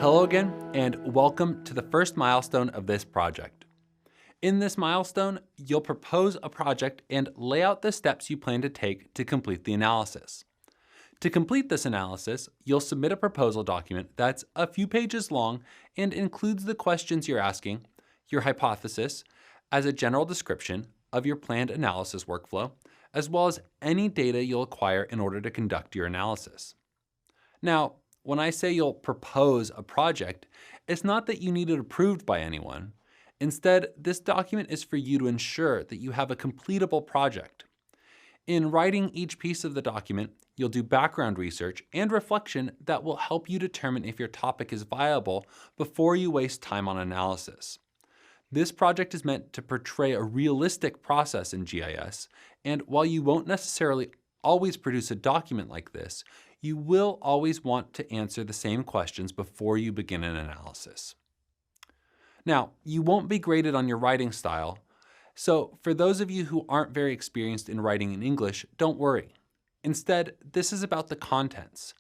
Hello again, and welcome to the first milestone of this project. In this milestone, you'll propose a project and lay out the steps you plan to take to complete the analysis. To complete this analysis, you'll submit a proposal document that's a few pages long and includes the questions you're asking, your hypothesis, as a general description of your planned analysis workflow, as well as any data you'll acquire in order to conduct your analysis. Now, when I say you'll propose a project, it's not that you need it approved by anyone. Instead, this document is for you to ensure that you have a completable project. In writing each piece of the document, you'll do background research and reflection that will help you determine if your topic is viable before you waste time on analysis. This project is meant to portray a realistic process in GIS, and while you won't necessarily always produce a document like this, you will always want to answer the same questions before you begin an analysis. Now, you won't be graded on your writing style, so for those of you who aren't very experienced in writing in English, don't worry. Instead, this is about the contents.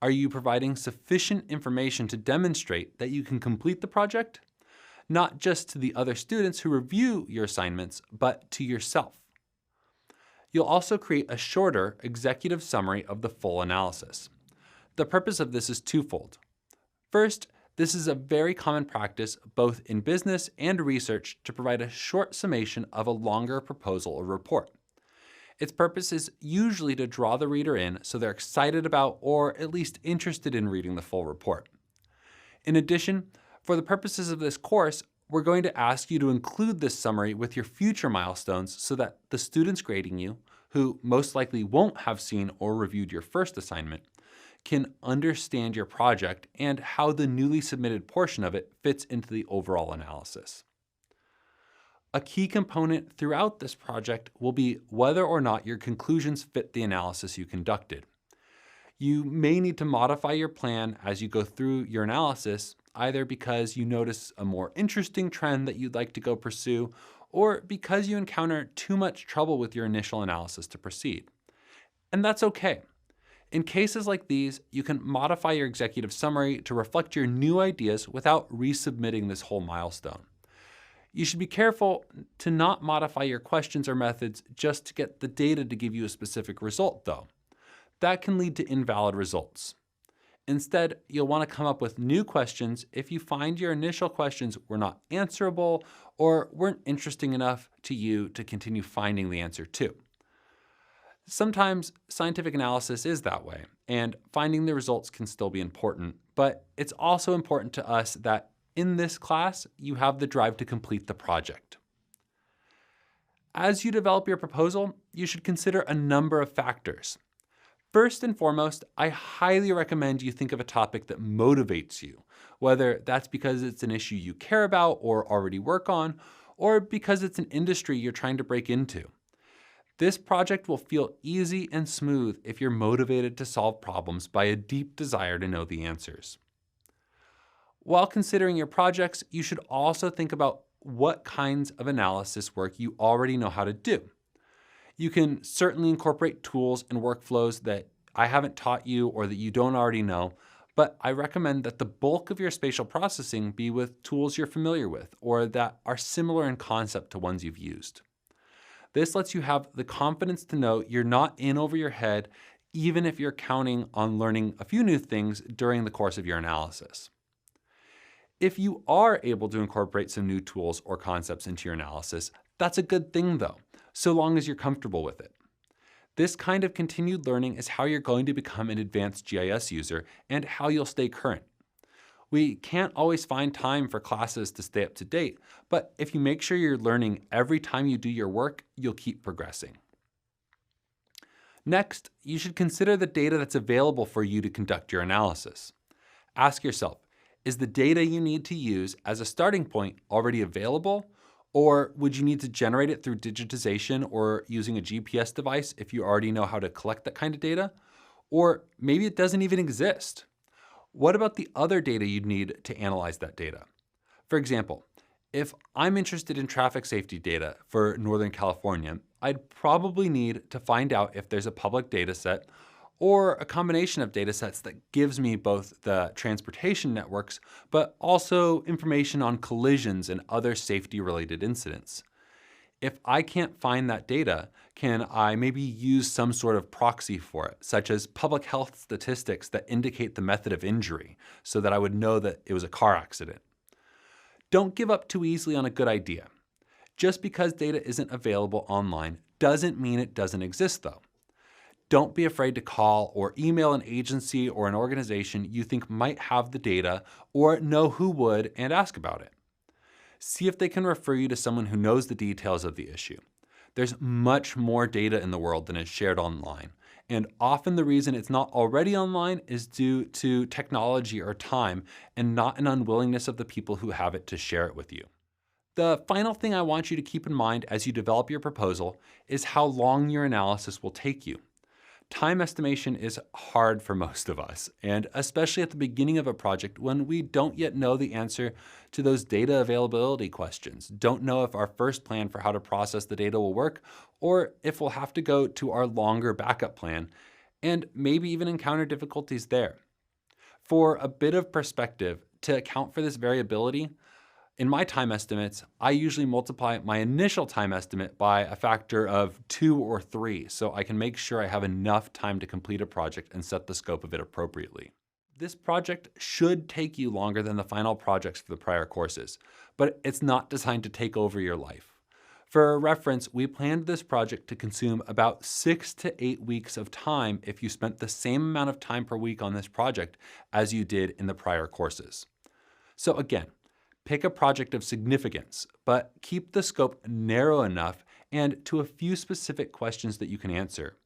Are you providing sufficient information to demonstrate that you can complete the project? Not just to the other students who review your assignments, but to yourself. You'll also create a shorter executive summary of the full analysis. The purpose of this is twofold. First, this is a very common practice both in business and research to provide a short summation of a longer proposal or report. Its purpose is usually to draw the reader in so they're excited about or at least interested in reading the full report. In addition, for the purposes of this course, we're going to ask you to include this summary with your future milestones so that the students grading you, who most likely won't have seen or reviewed your first assignment, can understand your project and how the newly submitted portion of it fits into the overall analysis. A key component throughout this project will be whether or not your conclusions fit the analysis you conducted. You may need to modify your plan as you go through your analysis, either because you notice a more interesting trend that you'd like to go pursue, or because you encounter too much trouble with your initial analysis to proceed. And that's okay. In cases like these, you can modify your executive summary to reflect your new ideas without resubmitting this whole milestone. You should be careful to not modify your questions or methods just to get the data to give you a specific result, though. That can lead to invalid results. Instead, you'll want to come up with new questions if you find your initial questions were not answerable or weren't interesting enough to you to continue finding the answer to. Sometimes scientific analysis is that way, and finding the results can still be important, but it's also important to us that in this class, you have the drive to complete the project. As you develop your proposal, you should consider a number of factors. First and foremost, I highly recommend you think of a topic that motivates you, whether that's because it's an issue you care about or already work on, or because it's an industry you're trying to break into. This project will feel easy and smooth if you're motivated to solve problems by a deep desire to know the answers. While considering your projects, you should also think about what kinds of analysis work you already know how to do. You can certainly incorporate tools and workflows that I haven't taught you or that you don't already know, but I recommend that the bulk of your spatial processing be with tools you're familiar with or that are similar in concept to ones you've used. This lets you have the confidence to know you're not in over your head, even if you're counting on learning a few new things during the course of your analysis. If you are able to incorporate some new tools or concepts into your analysis, that's a good thing though, so long as you're comfortable with it. This kind of continued learning is how you're going to become an advanced GIS user and how you'll stay current. We can't always find time for classes to stay up to date, but if you make sure you're learning every time you do your work, you'll keep progressing. Next, you should consider the data that's available for you to conduct your analysis. Ask yourself, is the data you need to use as a starting point already available? Or would you need to generate it through digitization or using a GPS device if you already know how to collect that kind of data? Or maybe it doesn't even exist. What about the other data you'd need to analyze that data? For example, if I'm interested in traffic safety data for Northern California, I'd probably need to find out if there's a public data set or a combination of data sets that gives me both the transportation networks, but also information on collisions and other safety-related incidents. If I can't find that data, can I maybe use some sort of proxy for it, such as public health statistics that indicate the method of injury, so that I would know that it was a car accident? Don't give up too easily on a good idea. Just because data isn't available online doesn't mean it doesn't exist, though. Don't be afraid to call or email an agency or an organization you think might have the data or know who would and ask about it. See if they can refer you to someone who knows the details of the issue. There's much more data in the world than is shared online, and often the reason it's not already online is due to technology or time and not an unwillingness of the people who have it to share it with you. The final thing I want you to keep in mind as you develop your proposal is how long your analysis will take you. Time estimation is hard for most of us, and especially at the beginning of a project when we don't yet know the answer to those data availability questions, don't know if our first plan for how to process the data will work, or if we'll have to go to our longer backup plan, and maybe even encounter difficulties there. For a bit of perspective, to account for this variability, in my time estimates, I usually multiply my initial time estimate by a factor of 2 or 3, so I can make sure I have enough time to complete a project and set the scope of it appropriately. This project should take you longer than the final projects for the prior courses, but it's not designed to take over your life. For reference, we planned this project to consume about 6 to 8 weeks of time if you spent the same amount of time per week on this project as you did in the prior courses. So again, pick a project of significance, but keep the scope narrow enough and to a few specific questions that you can answer.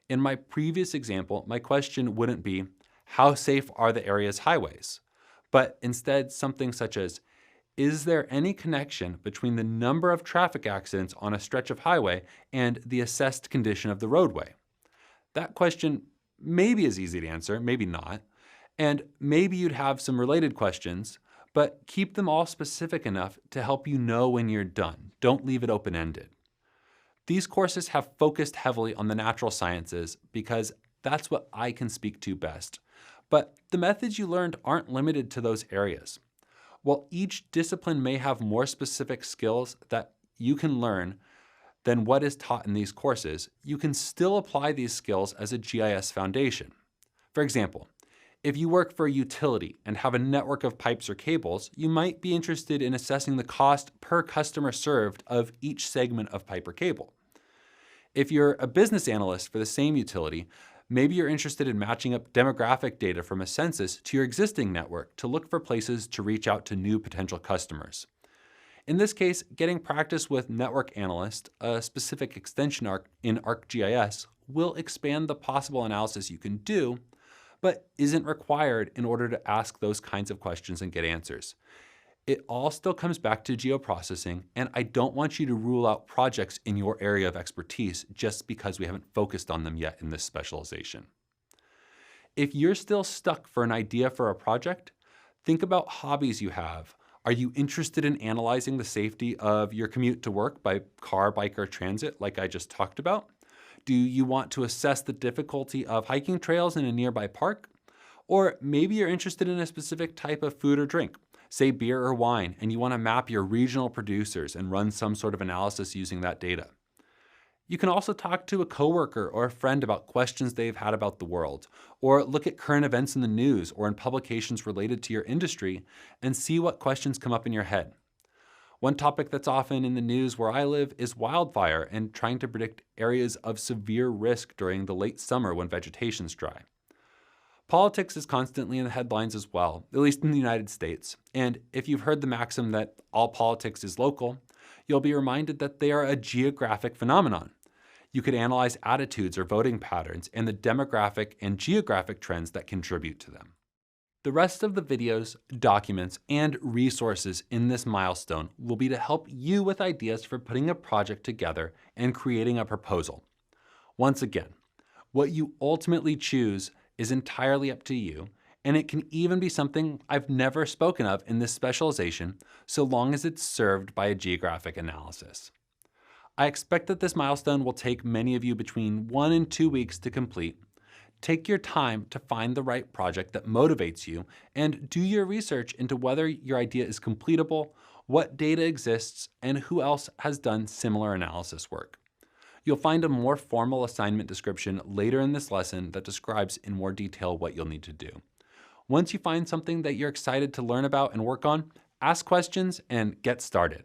In my previous example, my question wouldn't be, how safe are the area's highways? But instead something such as, is there any connection between the number of traffic accidents on a stretch of highway and the assessed condition of the roadway? That question maybe is easy to answer, maybe not. And maybe you'd have some related questions, but keep them all specific enough to help you know when you're done. Don't leave it open-ended. These courses have focused heavily on the natural sciences because that's what I can speak to best. But the methods you learned aren't limited to those areas. While each discipline may have more specific skills that you can learn than what is taught in these courses, you can still apply these skills as a GIS foundation. For example, if you work for a utility and have a network of pipes or cables, you might be interested in assessing the cost per customer served of each segment of pipe or cable. If you're a business analyst for the same utility, maybe you're interested in matching up demographic data from a census to your existing network to look for places to reach out to new potential customers. In this case, getting practice with Network Analyst, a specific extension in ArcGIS, will expand the possible analysis you can do, but isn't required in order to ask those kinds of questions and get answers. It all still comes back to geoprocessing, and I don't want you to rule out projects in your area of expertise just because we haven't focused on them yet in this specialization. If you're still stuck for an idea for a project, think about hobbies you have. Are you interested in analyzing the safety of your commute to work by car, bike, or transit like I just talked about? Do you want to assess the difficulty of hiking trails in a nearby park? Or maybe you're interested in a specific type of food or drink, say beer or wine, and you want to map your regional producers and run some sort of analysis using that data. You can also talk to a coworker or a friend about questions they've had about the world, or look at current events in the news or in publications related to your industry and see what questions come up in your head. One topic that's often in the news where I live is wildfire and trying to predict areas of severe risk during the late summer when vegetation's dry. Politics is constantly in the headlines as well, at least in the United States. And if you've heard the maxim that all politics is local, you'll be reminded that they are a geographic phenomenon. You could analyze attitudes or voting patterns and the demographic and geographic trends that contribute to them. The rest of the videos, documents, and resources in this milestone will be to help you with ideas for putting a project together and creating a proposal. Once again, what you ultimately choose is entirely up to you, and it can even be something I've never spoken of in this specialization, so long as it's served by a geographic analysis. I expect that this milestone will take many of you between 1 and 2 weeks to complete. Take your time to find the right project that motivates you and do your research into whether your idea is completable, what data exists, and who else has done similar analysis work. You'll find a more formal assignment description later in this lesson that describes in more detail what you'll need to do. Once you find something that you're excited to learn about and work on, ask questions and get started.